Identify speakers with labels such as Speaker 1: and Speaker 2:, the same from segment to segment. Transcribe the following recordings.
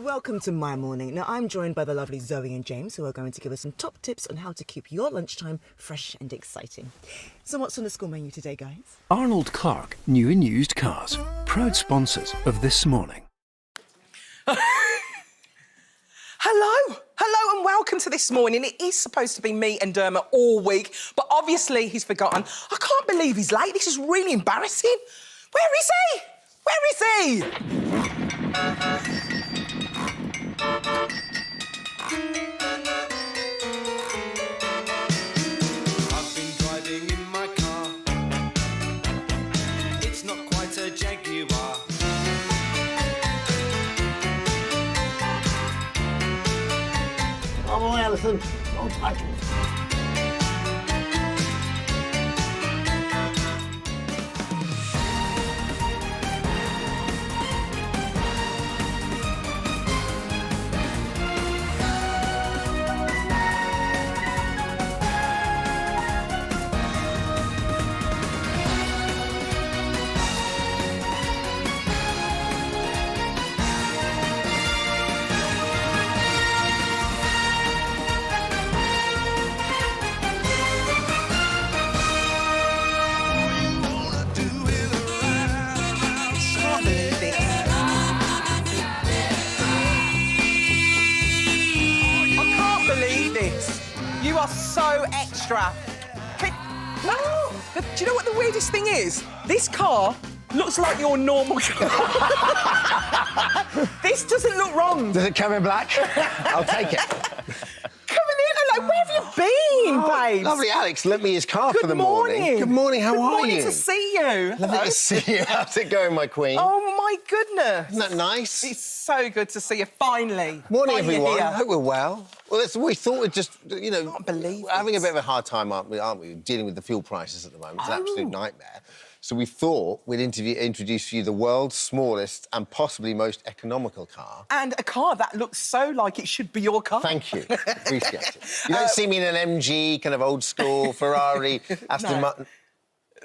Speaker 1: Welcome to my morning. Now, I'm joined by the lovely Zoe and James, who are going to give us some top tips on how to keep your lunchtime fresh and exciting. So what's on the school menu today, guys?
Speaker 2: Arnold Clark, new and used cars. Proud sponsors of This Morning.
Speaker 3: Hello and welcome to This Morning. It is supposed to be me and Dermot all week, but obviously he's forgotten. I can't believe he's late. This is really embarrassing. Where is he? Where is he?
Speaker 4: I've been driving in my car. It's not quite a Jaguar.
Speaker 5: Oh, Alison, no titles.
Speaker 3: You are so extra. Do you know what the weirdest thing is? This car looks like your normal car. This doesn't look wrong.
Speaker 5: Does it come in black? I'll take it.
Speaker 3: Coming in, I'm like, where have you been, babe?
Speaker 5: Lovely, Alex lent me his car
Speaker 3: Good
Speaker 5: for the
Speaker 3: morning.
Speaker 5: morning. Good morning, how are you?
Speaker 3: Good morning to see you.
Speaker 5: Lovely to see you. How's it going, my queen?
Speaker 3: Oh, my goodness.
Speaker 5: Isn't that nice?
Speaker 3: It's so good to see you, finally.
Speaker 5: Morning,
Speaker 3: Finally
Speaker 5: everyone.
Speaker 3: here.
Speaker 5: I hope we're well. Well, we thought we'd just, you know...
Speaker 3: Can't believe
Speaker 5: we're having
Speaker 3: it.
Speaker 5: a bit of a hard time, aren't we, dealing with the fuel prices at the moment. It's an
Speaker 3: Oh.
Speaker 5: absolute nightmare. So we thought we'd introduce you the world's smallest and possibly most economical car.
Speaker 3: And a car that looks so like it should be your car.
Speaker 5: Thank you. Appreciate it. You don't see me in an MG, kind of old school, Ferrari, Aston Martin...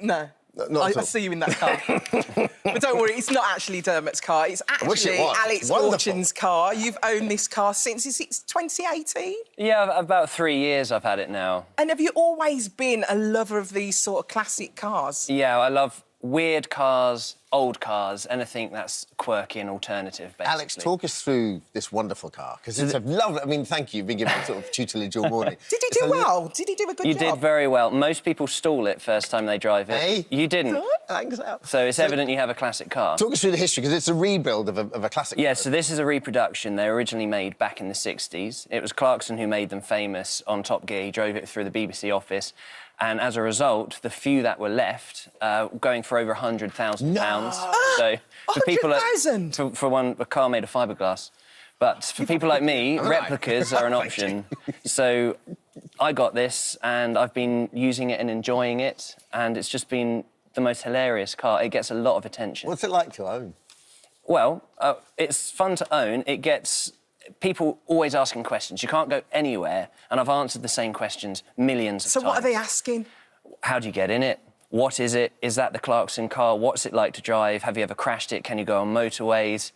Speaker 3: No.
Speaker 5: Not at
Speaker 3: I
Speaker 5: all.
Speaker 3: see you in that car. But don't worry, it's not actually Dermot's car. It's
Speaker 5: wish it
Speaker 3: actually
Speaker 5: was.
Speaker 3: Alex
Speaker 5: Wonderful.
Speaker 3: Fortune's car. You've owned this car since, is it 2018?
Speaker 6: Yeah, about 3 years I've had it now.
Speaker 3: And have you always been a lover of these sort of classic cars?
Speaker 6: Yeah, I love weird cars, old cars, anything that's quirky and alternative, basically.
Speaker 5: Alex, talk us through this wonderful car, because it's a lovely... I mean, thank you. You've been giving sort of tutelage all morning.
Speaker 3: Did he do well? Did he do a good
Speaker 6: You
Speaker 3: job?
Speaker 6: did very well. Most people stall it first time they drive it.
Speaker 5: Hey.
Speaker 6: You didn't.
Speaker 5: Thanks, Al.
Speaker 6: So it's evident you have a classic car.
Speaker 5: Talk us through the history, because it's a rebuild of a classic
Speaker 6: Yeah,
Speaker 5: car.
Speaker 6: so this is a reproduction. They were originally made back in the 60s. It was Clarkson who made them famous on Top Gear. He drove it through the BBC office. And as a result, the few that were left, going for over £100,000. So for people,
Speaker 3: 100,000?
Speaker 6: for one, a car made of fiberglass. But for people like me, replicas are an option. So I got this, and I've been using it and enjoying it, and it's just been the most hilarious car. It gets a lot of attention.
Speaker 5: What's it like to own?
Speaker 6: Well, it's fun to own. It gets people always asking questions. You can't go anywhere, and I've answered the same questions millions of times.
Speaker 3: So what are they asking?
Speaker 6: How do you get in it? What is it? Is that the Clarkson car? What's it like to drive? Have you ever crashed it? Can you go on motorways?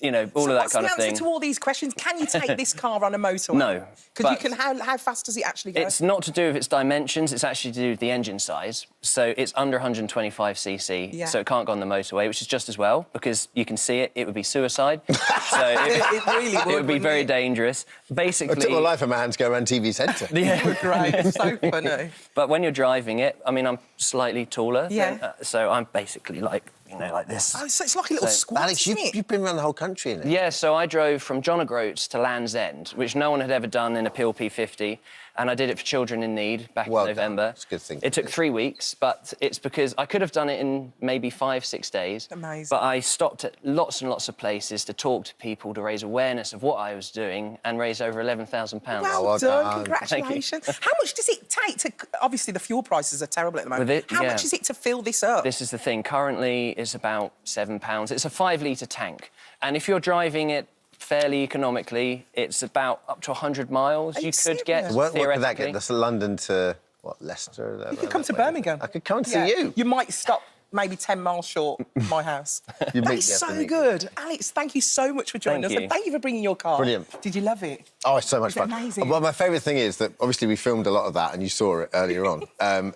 Speaker 6: You know, all of that kind of
Speaker 3: What's the
Speaker 6: thing.
Speaker 3: answer to all these questions? Can you take this car on a motorway?
Speaker 6: No,
Speaker 3: Because you
Speaker 6: but-
Speaker 3: can. How fast does it actually go?
Speaker 6: It's not to do with its dimensions, it's actually to do with the engine size. So it's under 125cc,
Speaker 3: Yeah.
Speaker 6: so it can't go on the motorway, which is just as well, because you can see it, it would be suicide. So
Speaker 3: It really would,
Speaker 6: it would be
Speaker 3: wouldn't
Speaker 6: very
Speaker 3: it?
Speaker 6: dangerous. Basically...
Speaker 5: It took my life of man to go around TV Centre.
Speaker 6: Yeah.
Speaker 3: Great, so funny.
Speaker 6: But when you're driving it, I mean, I'm slightly taller.
Speaker 3: Yeah.
Speaker 6: So I'm basically like, you know, like this.
Speaker 3: Oh, so it's like a little squad,
Speaker 5: Alex,
Speaker 3: isn't it?
Speaker 5: you've been around the whole country in it.
Speaker 6: Yeah, so I drove from John O'Groats to Land's End, which no one had ever done in a Peel P50, and I did it for Children in Need back
Speaker 5: Well
Speaker 6: in
Speaker 5: done.
Speaker 6: November.
Speaker 5: It's a good thing to
Speaker 6: It took
Speaker 5: do.
Speaker 6: 3 weeks, but it's because I could have done it in maybe 5-6 days.
Speaker 3: Amazing.
Speaker 6: But I stopped at lots and lots of places to talk to people, to raise awareness of what I was doing, and raise over £11,000.
Speaker 3: Well,
Speaker 5: well
Speaker 3: done,
Speaker 5: done.
Speaker 3: congratulations. How much does it take to... Obviously, the fuel prices are terrible at the moment.
Speaker 6: With it,
Speaker 3: How
Speaker 6: yeah.
Speaker 3: much is it to fill this up?
Speaker 6: This is the thing. Currently, it's about £7. It's a 5-litre tank. And if you're driving it fairly economically, it's about up to 100 miles
Speaker 3: Are you
Speaker 6: you could get,
Speaker 3: serious?
Speaker 5: What could that
Speaker 6: theoretically.
Speaker 5: get? That's London to, what, Leicester?
Speaker 3: You could come to Birmingham.
Speaker 5: I could come and see
Speaker 3: Yeah.
Speaker 5: you.
Speaker 3: You might stop maybe 10 miles short of my house.
Speaker 5: You
Speaker 3: That
Speaker 5: meet
Speaker 3: is
Speaker 5: me after
Speaker 3: so
Speaker 5: meet.
Speaker 3: good. Alex, thank you so much for joining
Speaker 6: Thank
Speaker 3: us.
Speaker 6: you.
Speaker 3: And thank you for bringing your car.
Speaker 5: Brilliant.
Speaker 3: Did you love it?
Speaker 5: Oh, it's so much
Speaker 3: Was it
Speaker 5: fun.
Speaker 3: amazing?
Speaker 5: Well, my favourite thing is that obviously we filmed a lot of that and you saw it earlier on. But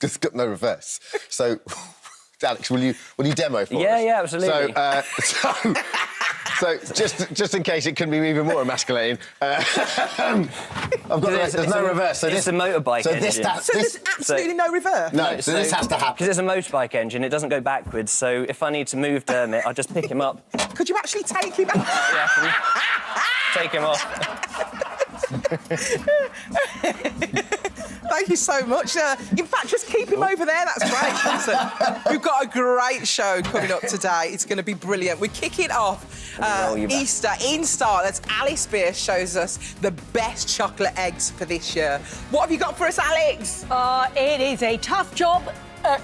Speaker 5: it's got no reverse. So, Alex, will you demo for us?
Speaker 6: Yeah, absolutely.
Speaker 5: So just in case it can be even more emasculating, I've got there's no reverse. So
Speaker 6: it's a motorbike engine.
Speaker 3: So there's absolutely no reverse?
Speaker 5: No, so this has to happen.
Speaker 6: Because it's a motorbike engine, it doesn't go backwards, so if I need to move Dermot, I just pick him up.
Speaker 3: Could you actually take him out?
Speaker 6: Yeah, take him off.
Speaker 3: Thank you so much. In fact, just keep him over there. That's great. Listen, we've got a great show coming up today. It's going to be brilliant. We're kicking off Easter in style as Alice Beer shows us the best chocolate eggs for this year. What have you got for us, Alex?
Speaker 7: It is a tough job.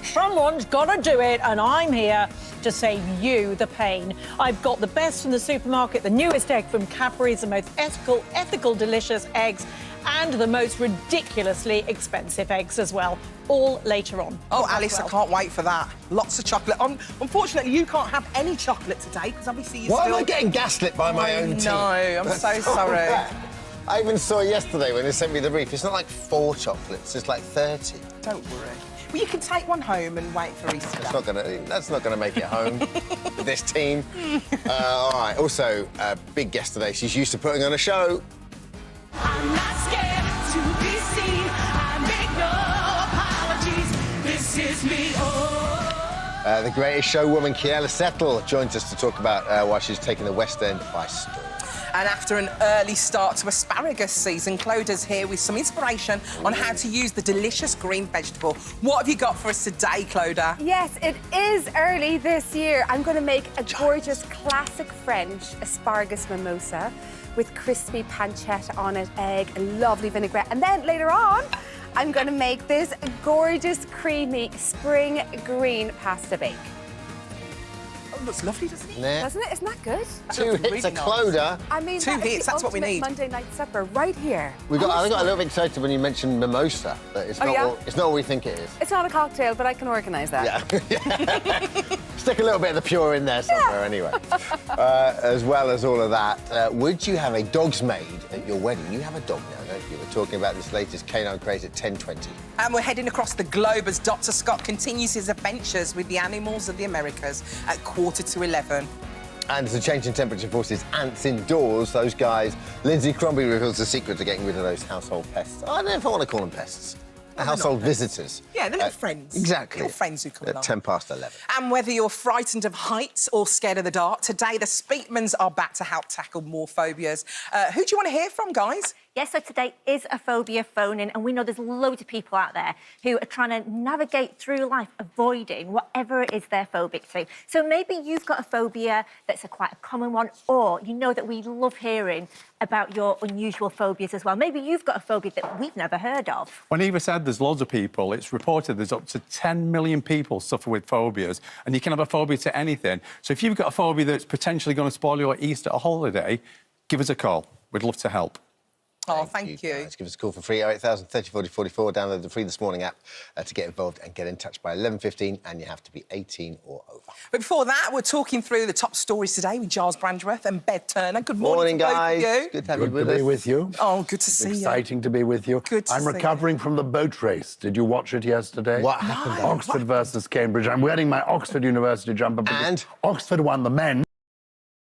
Speaker 7: Someone's got to do it, and I'm here to save you the pain. I've got the best from the supermarket, the newest egg from Cadbury's, the most ethical, delicious eggs, and the most ridiculously expensive eggs as well, all later on.
Speaker 3: Oh, Alice, I can't wait for that. Lots of chocolate. Unfortunately, you can't have any chocolate today because obviously you're
Speaker 5: Why
Speaker 3: still...
Speaker 5: am I getting gaslit by my own team?
Speaker 3: No, I'm so sorry.
Speaker 5: I even saw yesterday when they sent me the brief. It's not like 4 chocolates, it's like 30.
Speaker 3: Don't worry. Well, you can take one home and wait for Easter.
Speaker 5: That's not gonna make it home with this team. All right. Also, big guest today. She's used to putting on a show.
Speaker 8: I'm not scared to be seen. I make no apologies. This is me. Oh.
Speaker 5: The greatest showwoman, Kiela Settle, joins us to talk about why she's taken the West End by storm.
Speaker 3: And after an early start to asparagus season, Clodagh's here with some inspiration on how to use the delicious green vegetable. What have you got for us today, Clodagh?
Speaker 9: Yes, it is early this year. I'm going to make a gorgeous classic French asparagus mimosa with crispy pancetta on it, egg, and lovely vinaigrette. And then later on, I'm going to make this gorgeous, creamy spring green pasta bake.
Speaker 3: Oh, looks lovely, doesn't it?
Speaker 5: Nah.
Speaker 9: Doesn't it? Isn't that good?
Speaker 5: 2 hits
Speaker 3: really
Speaker 5: of
Speaker 3: nice.
Speaker 5: Clodagh.
Speaker 9: I mean,
Speaker 3: Two
Speaker 9: that is
Speaker 3: hits,
Speaker 9: the
Speaker 3: that's what we
Speaker 9: ultimate
Speaker 3: need.
Speaker 9: Monday night supper right here.
Speaker 5: I got a little bit excited when you mentioned mimosa. But it's
Speaker 9: Oh,
Speaker 5: not.
Speaker 9: yeah?
Speaker 5: It's not all we think it is.
Speaker 9: It's not a cocktail, but I can organise that.
Speaker 5: Yeah. Stick a little bit of the pure in there somewhere, anyway. As well as all of that, would you have a dog's maid at your wedding? You have a dog now, don't you? We're talking about this latest canine craze at 10:20.
Speaker 3: And we're heading across the globe as Dr. Scott continues his adventures with the animals of the Americas at 11:15.
Speaker 5: And as a change in temperature forces ants indoors, those guys, Lindsay Crombie reveals the secret to getting rid of those household pests. I don't know if I want to call them pests. Household visitors.
Speaker 3: Yeah, they're little friends.
Speaker 5: Exactly.
Speaker 3: Little friends who come
Speaker 5: at
Speaker 3: along.
Speaker 5: 11:10.
Speaker 3: And whether you're frightened of heights or scared of the dark, today the Speakmans are back to help tackle more phobias. Who do you want to hear from, guys?
Speaker 10: Yes, so today is a phobia phone-in, and we know there's loads of people out there who are trying to navigate through life avoiding whatever it is they're phobic to. So maybe you've got a phobia that's quite a common one, or you know that we love hearing about your unusual phobias as well. Maybe you've got a phobia that we've never heard of.
Speaker 11: When Eva said there's loads of people, it's reported there's up to 10 million people suffer with phobias, and you can have a phobia to anything. So if you've got a phobia that's potentially going to spoil your Easter or holiday, give us a call. We'd love to help.
Speaker 3: Oh, thank you.
Speaker 5: Guys. Give us a call for free, 08000 30 40 44. Download the Free This Morning app to get involved and get in touch by 11:15, and you have to be 18 or over.
Speaker 3: But before that, we're talking through the top stories today with Giles Brandreth and Beth Turner. Good morning, to
Speaker 5: guys.
Speaker 3: both of you.
Speaker 5: Good to have you
Speaker 12: Good
Speaker 5: with
Speaker 12: to
Speaker 5: us.
Speaker 12: be with you.
Speaker 3: Oh, good to see you.
Speaker 12: Exciting to be with you.
Speaker 3: Good to
Speaker 12: I'm
Speaker 3: see
Speaker 12: recovering from the boat race. Did you watch it yesterday?
Speaker 5: What happened?
Speaker 12: Oxford versus Cambridge. I'm wearing my Oxford University jumper because
Speaker 5: And?
Speaker 12: Oxford won the men.